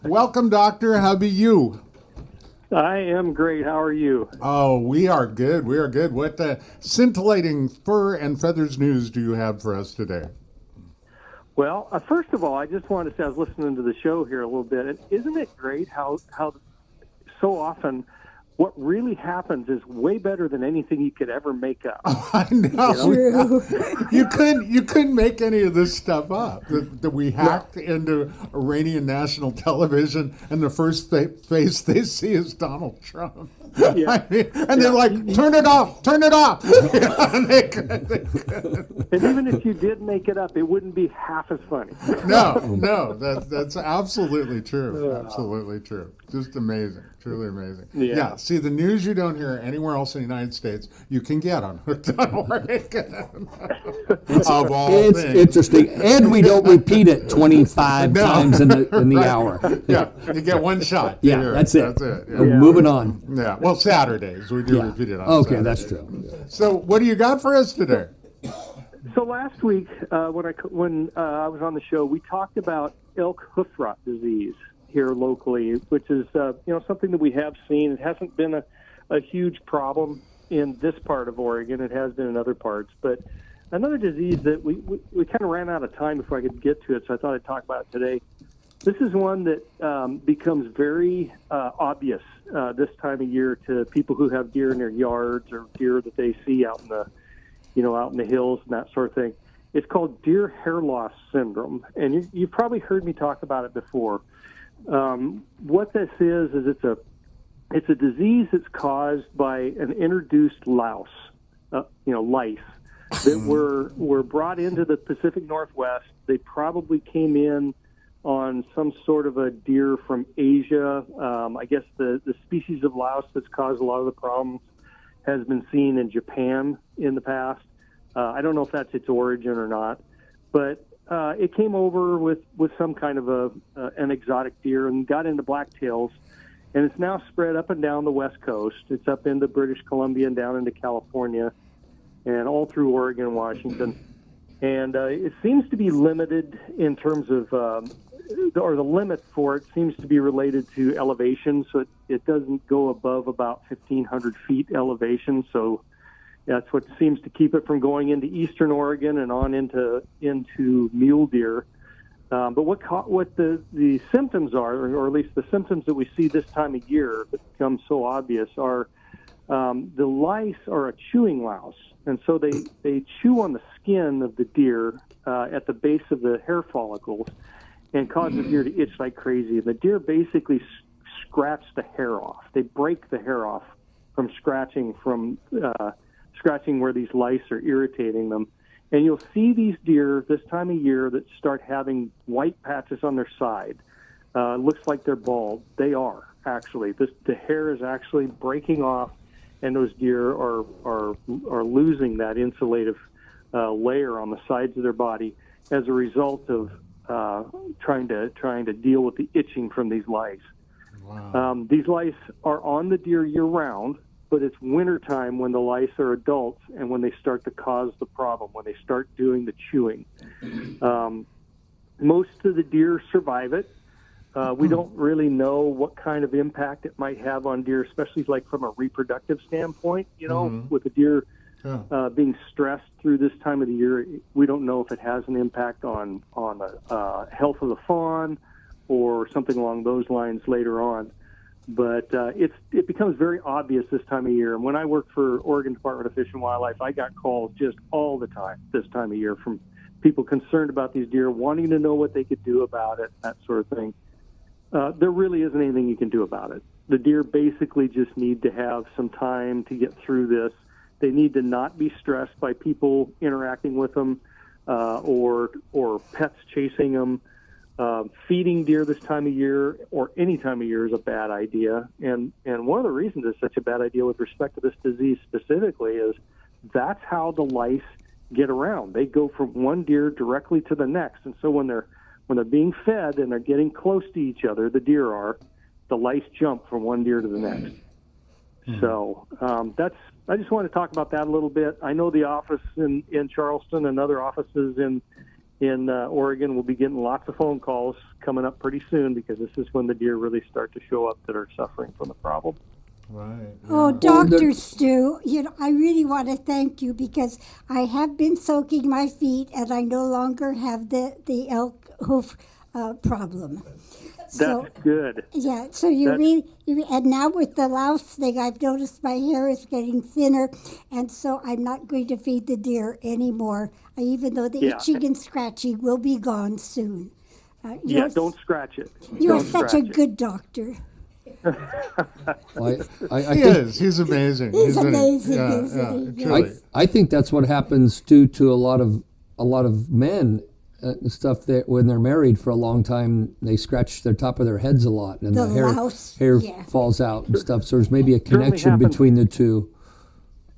Welcome, Doctor. How be you? I am great. How are you? Oh, we are good. We are good. What scintillating fur and feathers news do you have for us today? Well, first of all, I just wanted to say I was listening to the show here a little bit, and isn't it great how so often what really happens is way better than anything you could ever make up. I know. You couldn't make any of this stuff up. That we hacked into Iranian national television, and the first face they see is Donald Trump. Yeah. I mean, and they're like, "Turn it off! Turn it off!" And and even if you did make it up, it wouldn't be half as funny. No, that's absolutely true. Absolutely true. Just amazing. Truly amazing. Yeah. See, the news you don't hear anywhere else in the United States, you can get on Hooked.org. Of all it's things. Interesting, and we don't repeat it 25 times in the Right. hour. Yeah, you get one shot. Yeah, that's it. That's it. Yeah. Moving on. Yeah. Well, Saturdays we do repeat it on. Okay, Saturdays. that's true. So, what do you got for us today? So last week, when I was on the show, we talked about elk hoof rot disease here locally, which is something that we have seen. It hasn't been a huge problem in this part of Oregon. It has been in other parts, but another disease that we kind of ran out of time before I could get to it, so I thought I'd talk about it today. This is one that becomes very obvious this time of year to people who have deer in their yards or deer that they see out in the hills and that sort of thing. It's called deer hair loss syndrome, and you've probably heard me talk about it before. What this is it's a disease that's caused by an introduced louse, lice that were brought into the Pacific Northwest. They probably came in on some sort of a deer from Asia. I guess the species of louse that's caused a lot of the problems has been seen in Japan in the past. I don't know if that's its origin or not, but it came over with some kind of an exotic deer and got into blacktails, and it's now spread up and down the West Coast. It's up into British Columbia and down into California and all through Oregon and Washington. And it seems to be limited in terms of, or the limit for it seems to be related to elevation, so it doesn't go above about 1,500 feet elevation, so that's what seems to keep it from going into eastern Oregon and on into mule deer. But what the symptoms are, or at least the symptoms that we see this time of year that become so obvious, are the lice are a chewing louse. And so they chew on the skin of the deer at the base of the hair follicles and cause the deer to itch like crazy. And the deer basically scratch the hair off. They break the hair off from scratching where these lice are irritating them. And you'll see these deer this time of year that start having white patches on their side. Looks like they're bald. They are, actually. The hair is actually breaking off, and those deer are losing that insulative layer on the sides of their body as a result of trying to deal with the itching from these lice. Wow. These lice are on the deer year-round, but it's wintertime when the lice are adults and when they start to cause the problem, when they start doing the chewing. Most of the deer survive it. We don't really know what kind of impact it might have on deer, especially like from a reproductive standpoint, with the deer being stressed through this time of the year. We don't know if it has an impact on the health of the fawn or something along those lines later on. But it becomes very obvious this time of year. And when I worked for Oregon Department of Fish and Wildlife, I got calls just all the time this time of year from people concerned about these deer, wanting to know what they could do about it, that sort of thing. There really isn't anything you can do about it. The deer basically just need to have some time to get through this. They need to not be stressed by people interacting with them or pets chasing them. Feeding deer this time of year or any time of year is a bad idea. And one of the reasons it's such a bad idea with respect to this disease specifically is that's how the lice get around. They go from one deer directly to the next. And so when they're being fed and they're getting close to each other, the deer are, the lice jump from one deer to the next. Mm-hmm. So I just want to talk about that a little bit. I know the office in Charleston and other offices in in Oregon, we'll be getting lots of phone calls coming up pretty soon, because this is when the deer really start to show up that are suffering from the problem. Right. Oh, yeah. Dr. Stu, I really want to thank you, because I have been soaking my feet and I no longer have the elk hoof problem. That's good. Yeah, so and now with the louse thing, I've noticed my hair is getting thinner, and so I'm not going to feed the deer anymore, even though the itching and scratching will be gone soon. Don't scratch it. You're such a good doctor. Well, He is. He's amazing. He's amazing, isn't he? I think that's what happens to a lot of men. Stuff that when they're married for a long time, they scratch the top of their heads a lot, and the hair falls out and stuff. So there's maybe a connection between the two.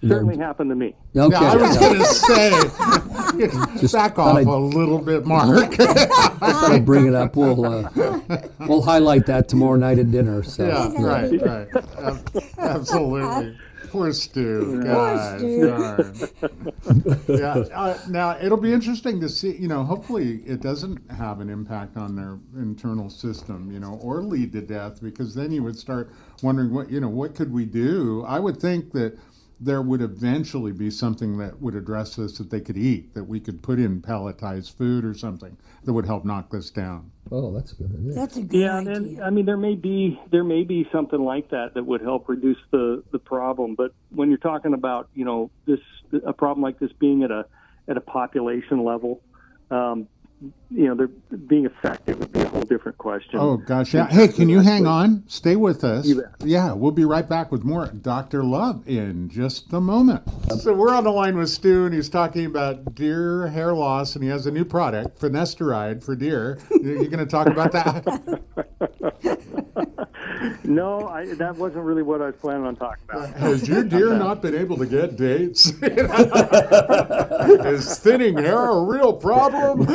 Certainly happened to me. Okay. Yeah, I was going to say, just back off a little bit, Mark. I thought I'd bring it up. We'll highlight that tomorrow night at dinner. So. Yeah, right. Absolutely. Poor Stu. God, yeah. Now it'll be interesting to see. Hopefully it doesn't have an impact on their internal system, or lead to death, because then you would start wondering what could we do. I would think that there would eventually be something that would address this that they could eat, that we could put in pelletized food or something that would help knock this down. Oh, that's a good idea. That's a good idea. And I mean, there may be something like that would help reduce the problem. But when you're talking about a problem like this being at a population level, they're being effective would be a whole different question. Oh gosh, yeah. Hey, can you hang on? Stay with us. Yeah, we'll be right back with more Dr. Love in just a moment. So we're on the line with Stu, and he's talking about deer hair loss, and he has a new product, finasteride for deer. You're going to talk about that? No, that wasn't really what I was planning on talking about. Has your deer not been able to get dates? Is thinning hair a real problem?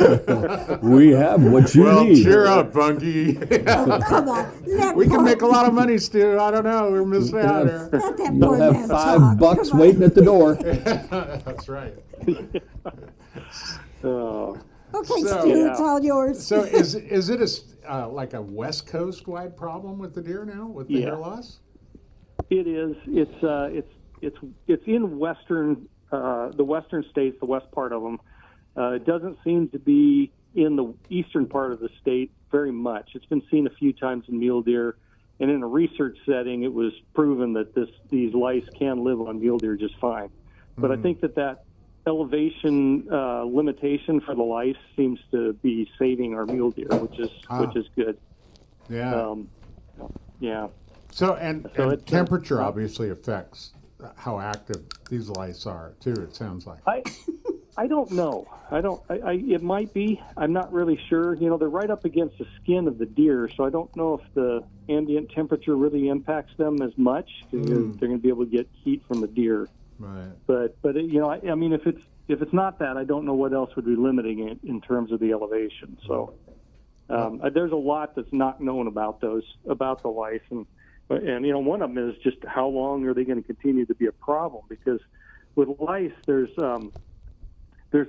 We have what you need. Well, cheer up, Bunky. Oh, come on. We can make a lot of money, Stu. I don't know. We're missing out here. You'll have $5 waiting at the door. That's right. Okay, Stu, it's all yours. So is it like a West Coast wide problem with the deer now, with the hair loss? It is. It's in the western states, the west part of them. It doesn't seem to be in the eastern part of the state very much. It's been seen a few times in mule deer, and in a research setting, it was proven that these lice can live on mule deer just fine. But I think that elevation limitation for the lice seems to be saving our mule deer, which is good. Yeah. Yeah. So temperature obviously affects how active these lice are too. It sounds like. I don't know. It might be. I'm not really sure. They're right up against the skin of the deer, so I don't know if the ambient temperature really impacts them as much. They're going to be able to get heat from the deer. Right. But I mean, if it's not that, I don't know what else would be limiting it in terms of the elevation. So there's a lot that's not known about the lice, and one of them is just how long are they going to continue to be a problem? Because with lice, there's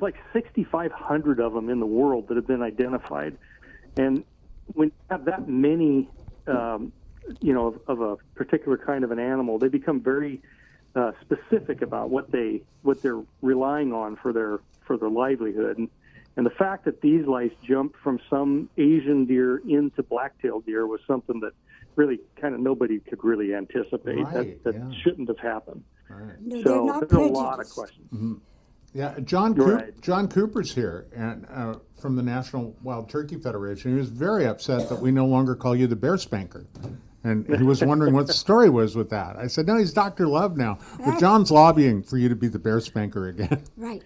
like 6,500 of them in the world that have been identified, and when you have that many, of a particular kind of an animal, they become very specific about what they're relying on for their livelihood, and the fact that these lice jumped from some Asian deer into black-tailed deer was something that really kind of nobody could really anticipate. Right, that shouldn't have happened. Right. No, So there's a lot of questions. Mm-hmm. Yeah, John Cooper's here, and from the National Wild Turkey Federation. He was very upset that we no longer call you the bear spanker. And he was wondering what the story was with that. I said, no, he's Dr. Love now. But John's lobbying for you to be the bear spanker again. Right.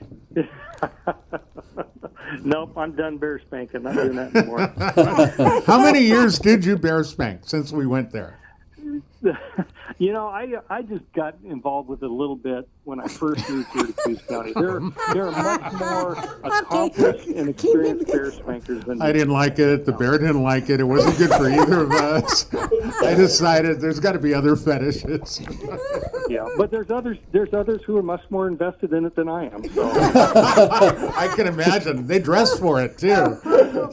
Nope, I'm done bear spanking. Not doing that anymore. How many years did you bear spank since we went there? You know, I just got involved with it a little bit when I first moved here to Coos County. There are much more accomplished and experienced bear spankers than me. I didn't like it. The bear didn't like it. It wasn't good for either of us. I decided there's got to be other fetishes. Yeah, but there's others who are much more invested in it than I am. So. I can imagine. They dress for it too.